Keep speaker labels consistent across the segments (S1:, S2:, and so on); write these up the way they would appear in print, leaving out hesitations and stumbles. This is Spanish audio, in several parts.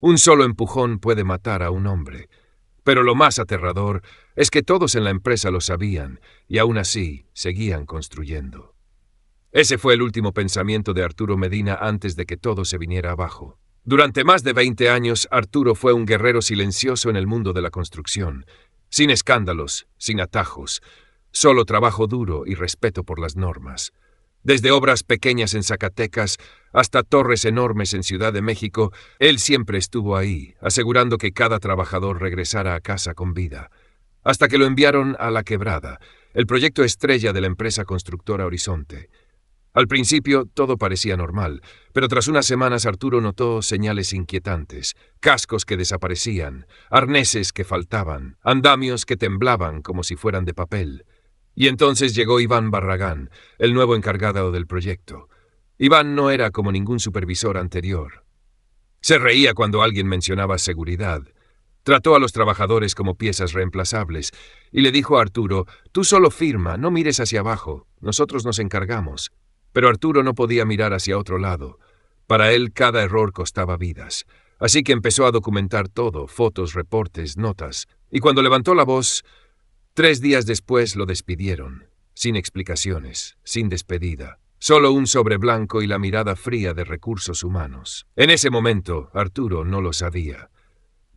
S1: Un solo empujón puede matar a un hombre. Pero lo más aterrador es que todos en la empresa lo sabían y aún así seguían construyendo. Ese fue el último pensamiento de Arturo Medina antes de que todo se viniera abajo. Durante más de 20 años, Arturo fue un guerrero silencioso en el mundo de la construcción, sin escándalos, sin atajos, solo trabajo duro y respeto por las normas. Desde obras pequeñas en Zacatecas hasta torres enormes en Ciudad de México, él siempre estuvo ahí, asegurando que cada trabajador regresara a casa con vida. Hasta que lo enviaron a La Quebrada, el proyecto estrella de la empresa constructora Horizonte. Al principio todo parecía normal, pero tras unas semanas Arturo notó señales inquietantes, cascos que desaparecían, arneses que faltaban, andamios que temblaban como si fueran de papel. Y entonces llegó Iván Barragán, el nuevo encargado del proyecto. Iván no era como ningún supervisor anterior. Se reía cuando alguien mencionaba seguridad. Trató a los trabajadores como piezas reemplazables y le dijo a Arturo: «Tú solo firma, no mires hacia abajo, nosotros nos encargamos». Pero Arturo no podía mirar hacia otro lado. Para él cada error costaba vidas. Así que empezó a documentar todo, fotos, reportes, notas. Y cuando levantó la voz, 3 días después lo despidieron, sin explicaciones, sin despedida. Solo un sobre blanco y la mirada fría de recursos humanos. En ese momento, Arturo no lo sabía.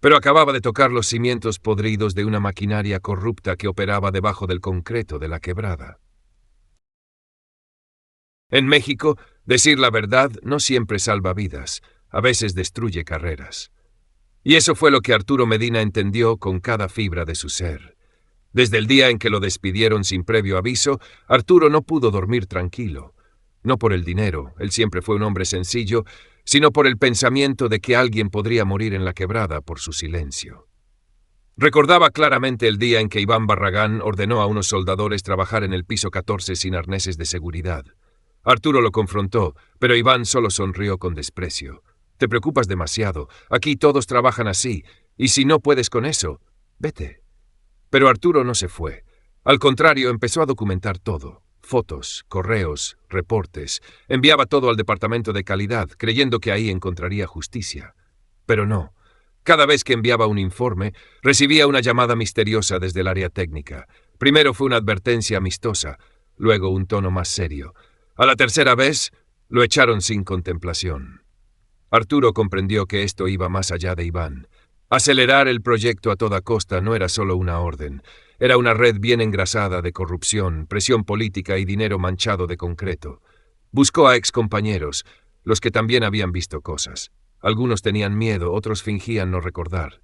S1: Pero acababa de tocar los cimientos podridos de una maquinaria corrupta que operaba debajo del concreto de La Quebrada. En México, decir la verdad no siempre salva vidas, a veces destruye carreras. Y eso fue lo que Arturo Medina entendió con cada fibra de su ser. Desde el día en que lo despidieron sin previo aviso, Arturo no pudo dormir tranquilo. No por el dinero, él siempre fue un hombre sencillo, sino por el pensamiento de que alguien podría morir en La Quebrada por su silencio. Recordaba claramente el día en que Iván Barragán ordenó a unos soldadores trabajar en el piso 14 sin arneses de seguridad. Arturo lo confrontó, pero Iván solo sonrió con desprecio. «Te preocupas demasiado, aquí todos trabajan así, y si no puedes con eso, vete». Pero Arturo no se fue. Al contrario, empezó a documentar todo. Fotos, correos, reportes. Enviaba todo al departamento de calidad, creyendo que ahí encontraría justicia. Pero no. Cada vez que enviaba un informe, recibía una llamada misteriosa desde el área técnica. Primero fue una advertencia amistosa, luego un tono más serio. A la tercera vez, lo echaron sin contemplación. Arturo comprendió que esto iba más allá de Iván. Acelerar el proyecto a toda costa no era solo una orden, era una red bien engrasada de corrupción, presión política y dinero manchado de concreto. Buscó a excompañeros, los que también habían visto cosas. Algunos tenían miedo, otros fingían no recordar.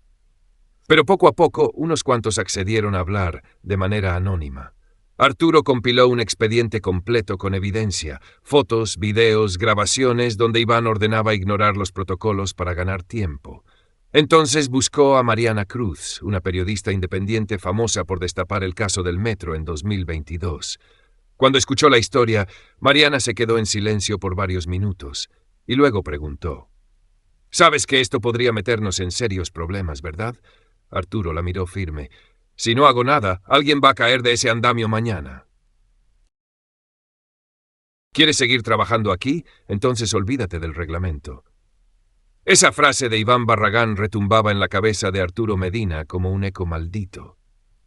S1: Pero poco a poco, unos cuantos accedieron a hablar de manera anónima. Arturo compiló un expediente completo con evidencia, fotos, videos, grabaciones donde Iván ordenaba ignorar los protocolos para ganar tiempo. Entonces buscó a Mariana Cruz, una periodista independiente famosa por destapar el caso del metro en 2022. Cuando escuchó la historia, Mariana se quedó en silencio por varios minutos y luego preguntó: «Sabes que esto podría meternos en serios problemas, ¿verdad?». Arturo la miró firme. «Si no hago nada, alguien va a caer de ese andamio mañana». ¿Quieres seguir trabajando aquí? Entonces olvídate del reglamento. Esa frase de Iván Barragán retumbaba en la cabeza de Arturo Medina como un eco maldito.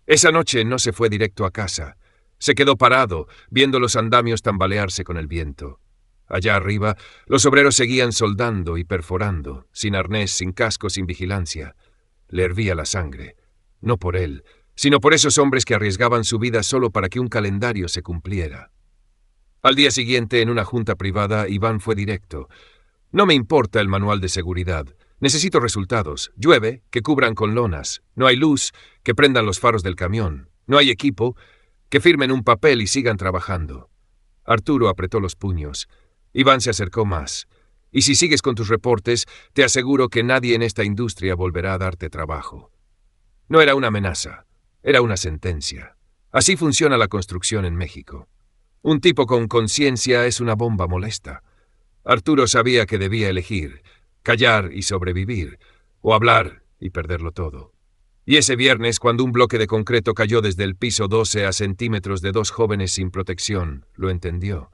S1: Esa noche no se fue directo a casa. Se quedó parado, viendo los andamios tambalearse con el viento. Allá arriba, los obreros seguían soldando y perforando, sin arnés, sin casco, sin vigilancia. Le hervía la sangre. No por él, sino por esos hombres que arriesgaban su vida solo para que un calendario se cumpliera. Al día siguiente, en una junta privada, Iván fue directo. «No me importa el manual de seguridad. Necesito resultados. Llueve, que cubran con lonas. No hay luz, que prendan los faros del camión. No hay equipo, que firmen un papel y sigan trabajando». Arturo apretó los puños. Iván se acercó más. «Y si sigues con tus reportes, te aseguro que nadie en esta industria volverá a darte trabajo». No era una amenaza, era una sentencia. Así funciona la construcción en México. Un tipo con conciencia es una bomba molesta. Arturo sabía que debía elegir, callar y sobrevivir, o hablar y perderlo todo. Y ese viernes, cuando un bloque de concreto cayó desde el piso 12 a centímetros de 2 jóvenes sin protección, lo entendió.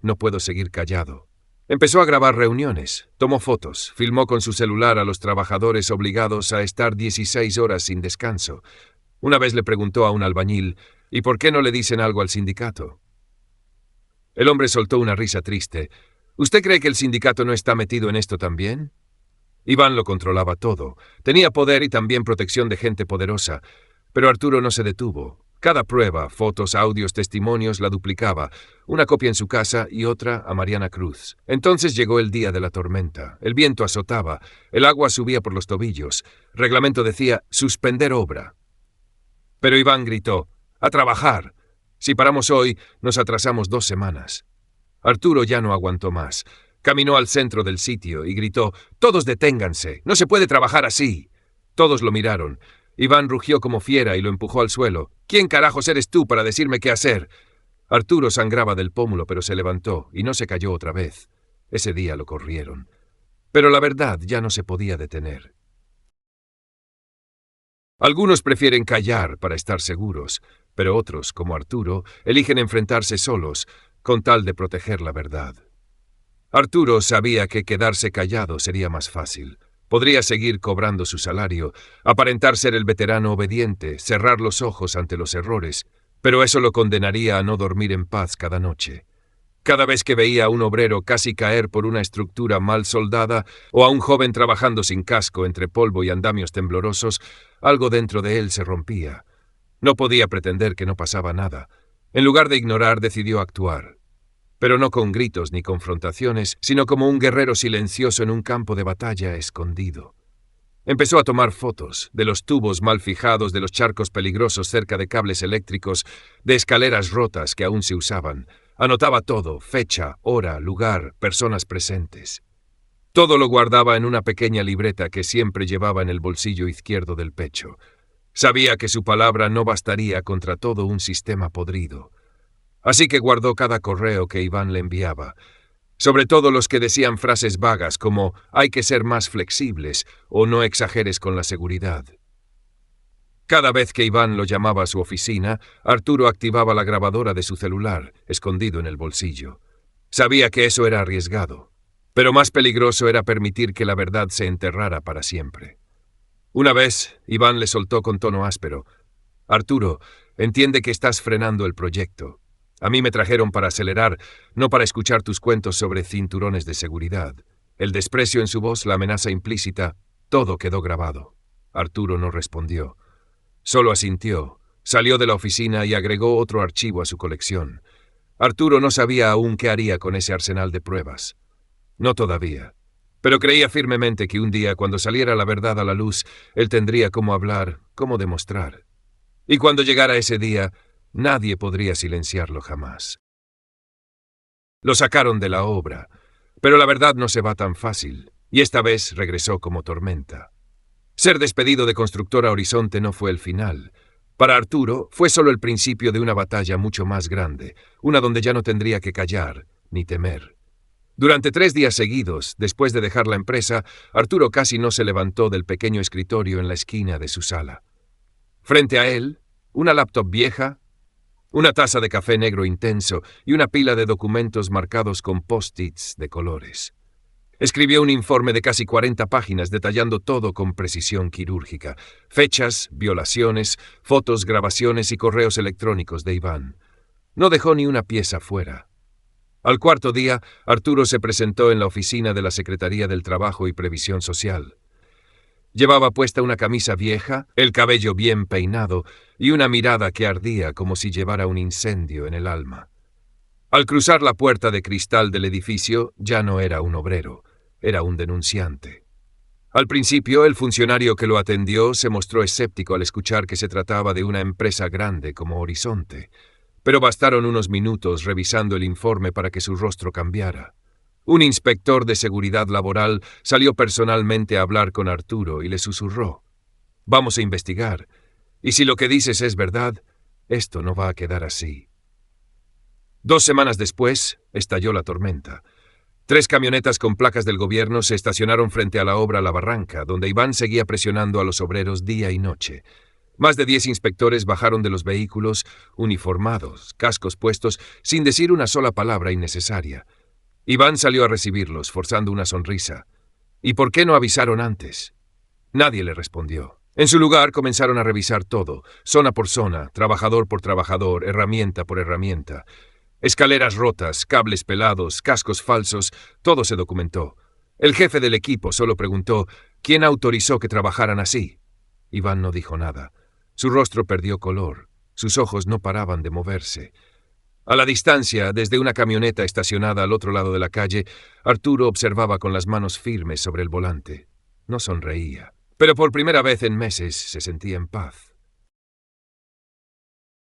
S1: No puedo seguir callado. Empezó a grabar reuniones, tomó fotos, filmó con su celular a los trabajadores obligados a estar 16 horas sin descanso. Una vez le preguntó a un albañil, ¿y por qué no le dicen algo al sindicato? El hombre soltó una risa triste. ¿Usted cree que el sindicato no está metido en esto también? Iván lo controlaba todo. Tenía poder y también protección de gente poderosa. Pero Arturo no se detuvo. Cada prueba, fotos, audios, testimonios, la duplicaba. Una copia en su casa y otra a Mariana Cruz. Entonces llegó el día de la tormenta. El viento azotaba. El agua subía por los tobillos. Reglamento decía, suspender obra. Pero Iván gritó, ¡a trabajar! Si paramos hoy, nos atrasamos 2 semanas. Arturo ya no aguantó más. Caminó al centro del sitio y gritó, ¡todos deténganse! ¡No se puede trabajar así! Todos lo miraron. Iván rugió como fiera y lo empujó al suelo. ¿Quién carajos eres tú para decirme qué hacer? Arturo sangraba del pómulo, pero se levantó y no se cayó otra vez. Ese día lo corrieron. Pero la verdad ya no se podía detener. Algunos prefieren callar para estar seguros, pero otros, como Arturo, eligen enfrentarse solos, con tal de proteger la verdad. Arturo sabía que quedarse callado sería más fácil. Podría seguir cobrando su salario, aparentar ser el veterano obediente, cerrar los ojos ante los errores, pero eso lo condenaría a no dormir en paz cada noche. Cada vez que veía a un obrero casi caer por una estructura mal soldada o a un joven trabajando sin casco entre polvo y andamios temblorosos, algo dentro de él se rompía. No podía pretender que no pasaba nada. En lugar de ignorar, decidió actuar. Pero no con gritos ni confrontaciones, sino como un guerrero silencioso en un campo de batalla escondido. Empezó a tomar fotos de los tubos mal fijados, de los charcos peligrosos cerca de cables eléctricos, de escaleras rotas que aún se usaban. Anotaba todo, fecha, hora, lugar, personas presentes. Todo lo guardaba en una pequeña libreta que siempre llevaba en el bolsillo izquierdo del pecho. Sabía que su palabra no bastaría contra todo un sistema podrido. Así que guardó cada correo que Iván le enviaba, sobre todo los que decían frases vagas como «hay que ser más flexibles» o «no exageres con la seguridad». Cada vez que Iván lo llamaba a su oficina, Arturo activaba la grabadora de su celular, escondido en el bolsillo. Sabía que eso era arriesgado, pero más peligroso era permitir que la verdad se enterrara para siempre. Una vez, Iván le soltó con tono áspero, «Arturo, entiende que estás frenando el proyecto. A mí me trajeron para acelerar, no para escuchar tus cuentos sobre cinturones de seguridad». El desprecio en su voz, la amenaza implícita, todo quedó grabado. Arturo no respondió. Solo asintió, salió de la oficina y agregó otro archivo a su colección. Arturo no sabía aún qué haría con ese arsenal de pruebas. No todavía. Pero creía firmemente que un día, cuando saliera la verdad a la luz, él tendría cómo hablar, cómo demostrar. Y cuando llegara ese día, nadie podría silenciarlo jamás. Lo sacaron de la obra, pero la verdad no se va tan fácil, y esta vez regresó como tormenta. Ser despedido de Constructora Horizonte no fue el final. Para Arturo fue solo el principio de una batalla mucho más grande, una donde ya no tendría que callar ni temer. Durante 3 días seguidos, después de dejar la empresa, Arturo casi no se levantó del pequeño escritorio en la esquina de su sala. Frente a él, una laptop vieja, una taza de café negro intenso y una pila de documentos marcados con post-its de colores. Escribió un informe de casi 40 páginas detallando todo con precisión quirúrgica. Fechas, violaciones, fotos, grabaciones y correos electrónicos de Iván. No dejó ni una pieza fuera. Al 4.º día, Arturo se presentó en la oficina de la Secretaría del Trabajo y Previsión Social. Llevaba puesta una camisa vieja, el cabello bien peinado y una mirada que ardía como si llevara un incendio en el alma. Al cruzar la puerta de cristal del edificio, ya no era un obrero, era un denunciante. Al principio, el funcionario que lo atendió se mostró escéptico al escuchar que se trataba de una empresa grande como Horizonte, pero bastaron unos minutos revisando el informe para que su rostro cambiara. Un inspector de seguridad laboral salió personalmente a hablar con Arturo y le susurró: «Vamos a investigar, y si lo que dices es verdad, esto no va a quedar así». 2 semanas después, estalló la tormenta. 3 camionetas con placas del gobierno se estacionaron frente a la obra La Barranca, donde Iván seguía presionando a los obreros día y noche. Más de 10 inspectores bajaron de los vehículos, uniformados, cascos puestos, sin decir una sola palabra innecesaria. Iván salió a recibirlos, forzando una sonrisa. ¿Y por qué no avisaron antes? Nadie le respondió. En su lugar comenzaron a revisar todo, zona por zona, trabajador por trabajador, herramienta por herramienta. Escaleras rotas, cables pelados, cascos falsos, todo se documentó. El jefe del equipo solo preguntó ¿quién autorizó que trabajaran así? Iván no dijo nada. Su rostro perdió color. Sus ojos no paraban de moverse. A la distancia, desde una camioneta estacionada al otro lado de la calle, Arturo observaba con las manos firmes sobre el volante. No sonreía, pero por primera vez en meses se sentía en paz.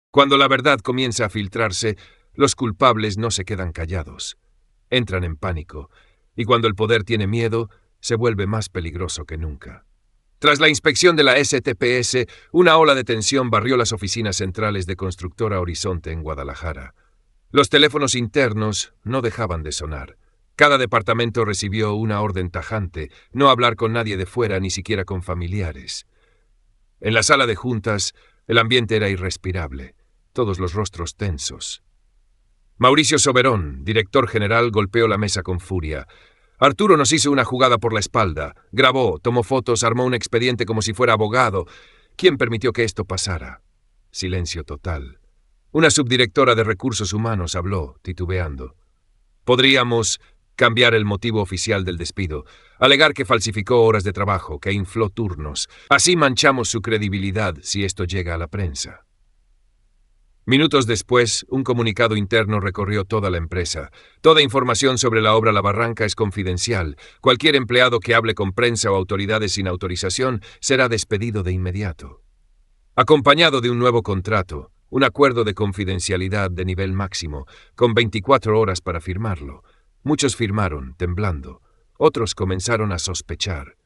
S1: Cuando la verdad comienza a filtrarse, los culpables no se quedan callados. Entran en pánico, y cuando el poder tiene miedo, se vuelve más peligroso que nunca. Tras la inspección de la STPS, una ola de tensión barrió las oficinas centrales de Constructora Horizonte en Guadalajara. Los teléfonos internos no dejaban de sonar. Cada departamento recibió una orden tajante, no hablar con nadie de fuera, ni siquiera con familiares. En la sala de juntas, el ambiente era irrespirable, todos los rostros tensos. Mauricio Soberón, director general, golpeó la mesa con furia. Arturo nos hizo una jugada por la espalda, grabó, tomó fotos, armó un expediente como si fuera abogado. ¿Quién permitió que esto pasara? Silencio total. Una subdirectora de Recursos Humanos habló, titubeando. Podríamos cambiar el motivo oficial del despido, alegar que falsificó horas de trabajo, que infló turnos. Así manchamos su credibilidad si esto llega a la prensa. Minutos después, un comunicado interno recorrió toda la empresa. Toda información sobre la obra La Barranca es confidencial. Cualquier empleado que hable con prensa o autoridades sin autorización será despedido de inmediato. Acompañado de un nuevo contrato, un acuerdo de confidencialidad de nivel máximo, con 24 horas para firmarlo. Muchos firmaron, temblando. Otros comenzaron a sospechar.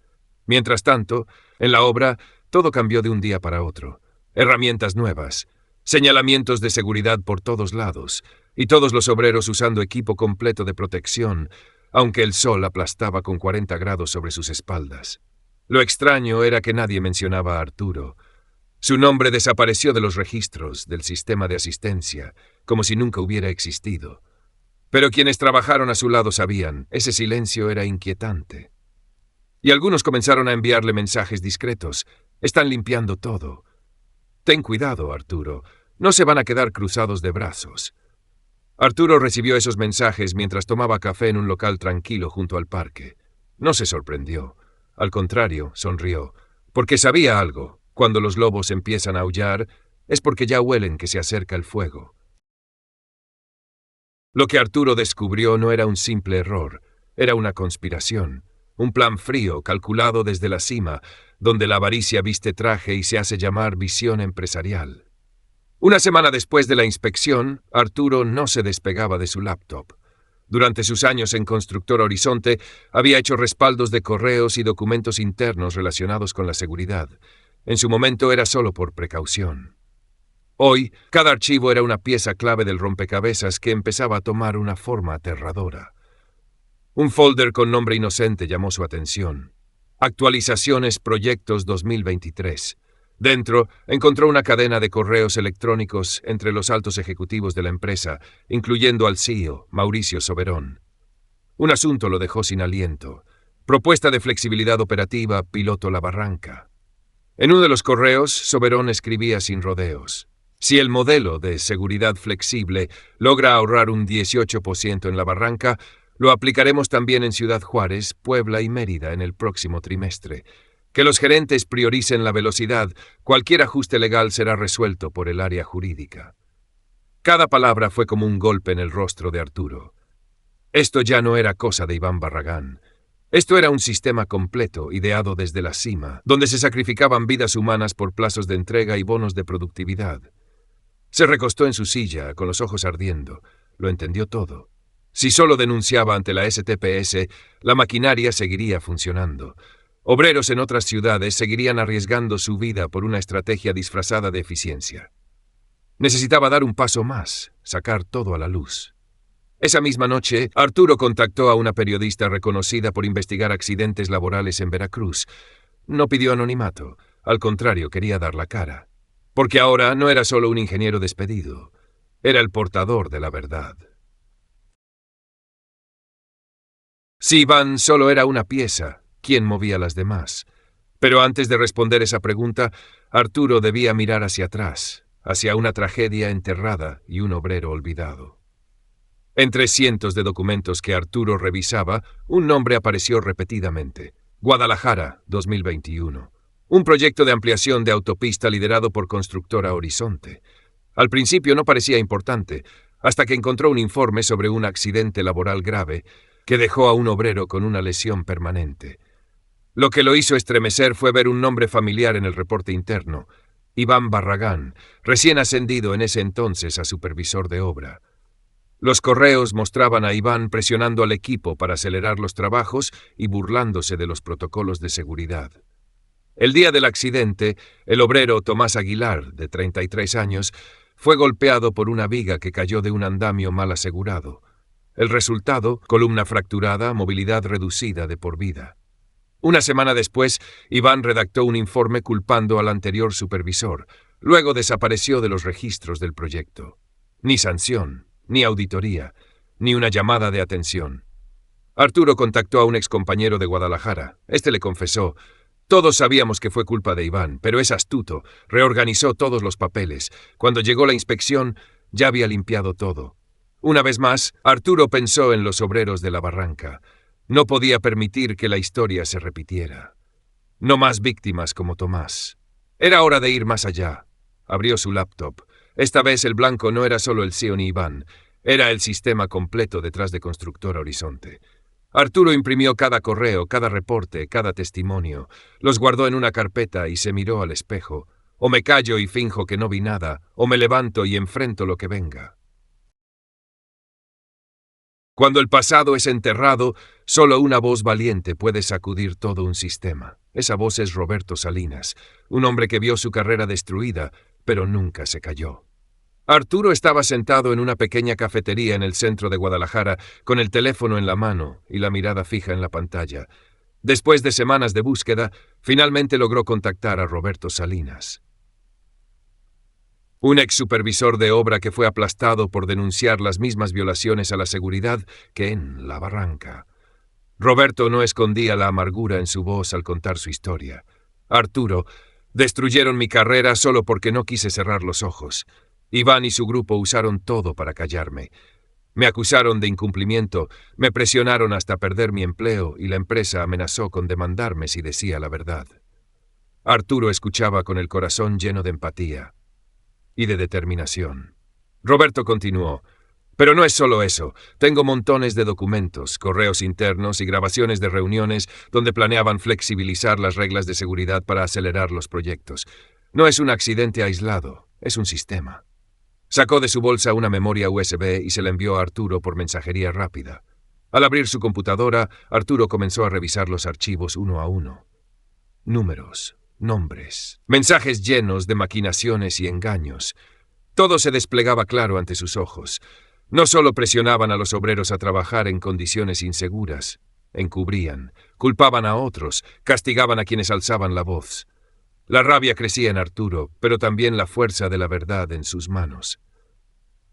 S1: Mientras tanto, en la obra, todo cambió de un día para otro. Herramientas nuevas, señalamientos de seguridad por todos lados, y todos los obreros usando equipo completo de protección, aunque el sol aplastaba con 40 grados sobre sus espaldas. Lo extraño era que nadie mencionaba a Arturo. Su nombre desapareció de los registros del sistema de asistencia, como si nunca hubiera existido. Pero quienes trabajaron a su lado sabían, ese silencio era inquietante. Y algunos comenzaron a enviarle mensajes discretos. Están limpiando todo. Ten cuidado, Arturo. No se van a quedar cruzados de brazos. Arturo recibió esos mensajes mientras tomaba café en un local tranquilo junto al parque. No se sorprendió. Al contrario, sonrió. Porque sabía algo. Cuando los lobos empiezan a aullar, es porque ya huelen que se acerca el fuego. Lo que Arturo descubrió no era un simple error, era una conspiración, un plan frío, calculado desde la cima, donde la avaricia viste traje y se hace llamar visión empresarial. Una semana después de la inspección, Arturo no se despegaba de su laptop. Durante sus años en Constructora Horizonte, había hecho respaldos de correos y documentos internos relacionados con la seguridad. En su momento era solo por precaución. Hoy, cada archivo era una pieza clave del rompecabezas que empezaba a tomar una forma aterradora. Un folder con nombre inocente llamó su atención. Actualizaciones Proyectos 2023. Dentro, encontró una cadena de correos electrónicos entre los altos ejecutivos de la empresa, incluyendo al CEO, Mauricio Soberón. Un asunto lo dejó sin aliento. Propuesta de flexibilidad operativa, piloto La Barranca. En uno de los correos, Soberón escribía sin rodeos. Si el modelo de seguridad flexible logra ahorrar un 18% en La Barranca, lo aplicaremos también en Ciudad Juárez, Puebla y Mérida en el próximo trimestre. Que los gerentes prioricen la velocidad, cualquier ajuste legal será resuelto por el área jurídica. Cada palabra fue como un golpe en el rostro de Arturo. Esto ya no era cosa de Iván Barragán. Esto era un sistema completo, ideado desde la cima, donde se sacrificaban vidas humanas por plazos de entrega y bonos de productividad. Se recostó en su silla, con los ojos ardiendo. Lo entendió todo. Si solo denunciaba ante la STPS, la maquinaria seguiría funcionando. Obreros en otras ciudades seguirían arriesgando su vida por una estrategia disfrazada de eficiencia. Necesitaba dar un paso más, sacar todo a la luz. Esa misma noche, Arturo contactó a una periodista reconocida por investigar accidentes laborales en Veracruz. No pidió anonimato, al contrario, quería dar la cara. Porque ahora no era solo un ingeniero despedido, era el portador de la verdad. Si Iván solo era una pieza, ¿quién movía las demás? Pero antes de responder esa pregunta, Arturo debía mirar hacia atrás, hacia una tragedia enterrada y un obrero olvidado. Entre cientos de documentos que Arturo revisaba, un nombre apareció repetidamente. Guadalajara, 2021. Un proyecto de ampliación de autopista liderado por Constructora Horizonte. Al principio no parecía importante, hasta que encontró un informe sobre un accidente laboral grave que dejó a un obrero con una lesión permanente. Lo que lo hizo estremecer fue ver un nombre familiar en el reporte interno: Iván Barragán, recién ascendido en ese entonces a supervisor de obra. Los correos mostraban a Iván presionando al equipo para acelerar los trabajos y burlándose de los protocolos de seguridad. El día del accidente, el obrero Tomás Aguilar, de 33 años, fue golpeado por una viga que cayó de un andamio mal asegurado. El resultado: columna fracturada, movilidad reducida de por vida. Una semana después, Iván redactó un informe culpando al anterior supervisor. Luego desapareció de los registros del proyecto. Ni sanción, ni auditoría, ni una llamada de atención. Arturo contactó a un excompañero de Guadalajara. Este le confesó: todos sabíamos que fue culpa de Iván, pero es astuto, reorganizó todos los papeles. Cuando llegó la inspección, ya había limpiado todo. Una vez más, Arturo pensó en los obreros de la barranca. No podía permitir que la historia se repitiera. No más víctimas como Tomás. Era hora de ir más allá. Abrió su laptop. Esta vez el blanco no era solo el CEO ni Iván, era el sistema completo detrás de Constructora Horizonte. Arturo imprimió cada correo, cada reporte, cada testimonio. Los guardó en una carpeta y se miró al espejo. O me callo y finjo que no vi nada, o me levanto y enfrento lo que venga. Cuando el pasado es enterrado, solo una voz valiente puede sacudir todo un sistema. Esa voz es Roberto Salinas, un hombre que vio su carrera destruida, pero nunca se cayó. Arturo estaba sentado en una pequeña cafetería en el centro de Guadalajara, con el teléfono en la mano y la mirada fija en la pantalla. Después de semanas de búsqueda, finalmente logró contactar a Roberto Salinas. Un ex supervisor de obra que fue aplastado por denunciar las mismas violaciones a la seguridad que en la barranca. Roberto no escondía la amargura en su voz al contar su historia. Arturo: destruyeron mi carrera solo porque no quise cerrar los ojos. Iván y su grupo usaron todo para callarme. Me acusaron de incumplimiento, me presionaron hasta perder mi empleo y la empresa amenazó con demandarme si decía la verdad. Arturo escuchaba con el corazón lleno de empatía y de determinación. Roberto continuó: pero no es solo eso. Tengo montones de documentos, correos internos y grabaciones de reuniones donde planeaban flexibilizar las reglas de seguridad para acelerar los proyectos. No es un accidente aislado, es un sistema. Sacó de su bolsa una memoria USB y se la envió a Arturo por mensajería rápida. Al abrir su computadora, Arturo comenzó a revisar los archivos uno a uno. Números, nombres, mensajes llenos de maquinaciones y engaños. Todo se desplegaba claro ante sus ojos. No solo presionaban a los obreros a trabajar en condiciones inseguras, encubrían, culpaban a otros, castigaban a quienes alzaban la voz. La rabia crecía en Arturo, pero también la fuerza de la verdad en sus manos.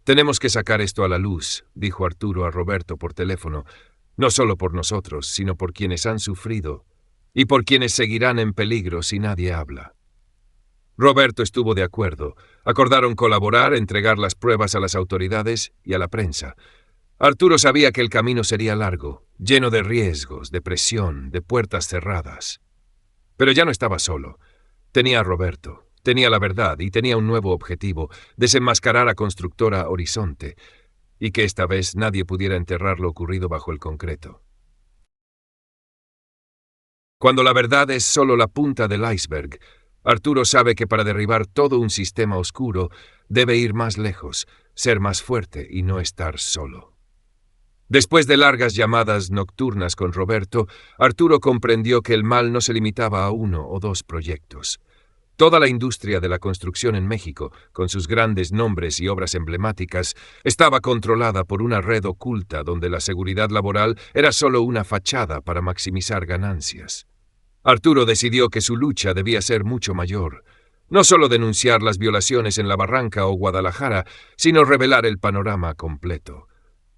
S1: Tenemos que sacar esto a la luz, dijo Arturo a Roberto por teléfono, no solo por nosotros, sino por quienes han sufrido y por quienes seguirán en peligro si nadie habla. Roberto estuvo de acuerdo. Acordaron colaborar, entregar las pruebas a las autoridades y a la prensa. Arturo sabía que el camino sería largo, lleno de riesgos, de presión, de puertas cerradas. Pero ya no estaba solo. Tenía a Roberto, tenía la verdad y tenía un nuevo objetivo: desenmascarar a Constructora Horizonte, y que esta vez nadie pudiera enterrar lo ocurrido bajo el concreto. Cuando la verdad es solo la punta del iceberg, Arturo sabe que para derribar todo un sistema oscuro debe ir más lejos, ser más fuerte y no estar solo. Después de largas llamadas nocturnas con Roberto, Arturo comprendió que el mal no se limitaba a uno o dos proyectos. Toda la industria de la construcción en México, con sus grandes nombres y obras emblemáticas, estaba controlada por una red oculta donde la seguridad laboral era solo una fachada para maximizar ganancias. Arturo decidió que su lucha debía ser mucho mayor. No solo denunciar las violaciones en La Barranca o Guadalajara, sino revelar el panorama completo.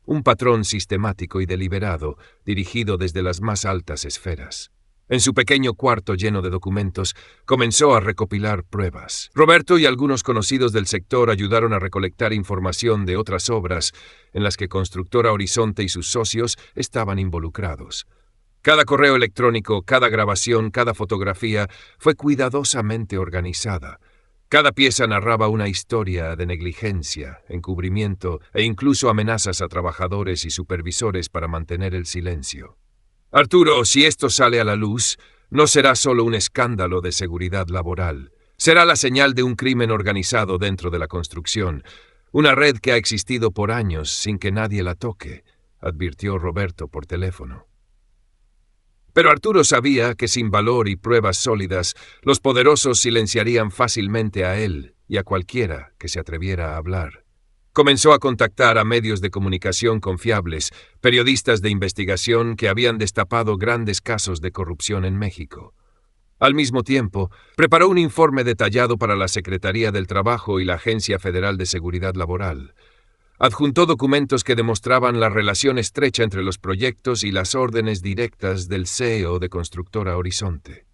S1: un patrón sistemático y deliberado, dirigido desde las más altas esferas. En su pequeño cuarto lleno de documentos, comenzó a recopilar pruebas. Roberto y algunos conocidos del sector ayudaron a recolectar información de otras obras en las que Constructora Horizonte y sus socios estaban involucrados. Cada correo electrónico, cada grabación, cada fotografía fue cuidadosamente organizada. Cada pieza narraba una historia de negligencia, encubrimiento e incluso amenazas a trabajadores y supervisores para mantener el silencio. Arturo, si esto sale a la luz, no será solo un escándalo de seguridad laboral. Será la señal de un crimen organizado dentro de la construcción, una red que ha existido por años sin que nadie la toque, advirtió Roberto por teléfono. Pero Arturo sabía que sin valor y pruebas sólidas, los poderosos silenciarían fácilmente a él y a cualquiera que se atreviera a hablar. Comenzó a contactar a medios de comunicación confiables, periodistas de investigación que habían destapado grandes casos de corrupción en México. Al mismo tiempo, preparó un informe detallado para la Secretaría del Trabajo y la Agencia Federal de Seguridad Laboral. Adjuntó documentos que demostraban la relación estrecha entre los proyectos y las órdenes directas del CEO de Constructora Horizonte.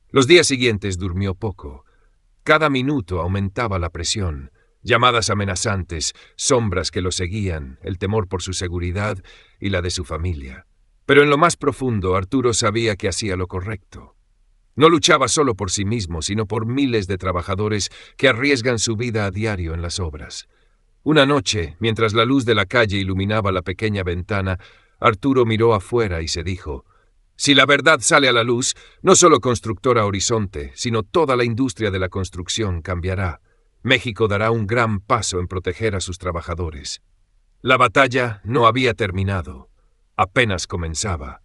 S1: Los días siguientes durmió poco. Cada minuto aumentaba la presión, llamadas amenazantes, sombras que lo seguían, el temor por su seguridad y la de su familia. Pero en lo más profundo, Arturo sabía que hacía lo correcto. No luchaba solo por sí mismo, sino por miles de trabajadores que arriesgan su vida a diario en las obras. Una noche, mientras la luz de la calle iluminaba la pequeña ventana, Arturo miró afuera y se dijo: si la verdad sale a la luz, no solo Constructora Horizonte, sino toda la industria de la construcción cambiará. México dará un gran paso en proteger a sus trabajadores. La batalla no había terminado, apenas comenzaba.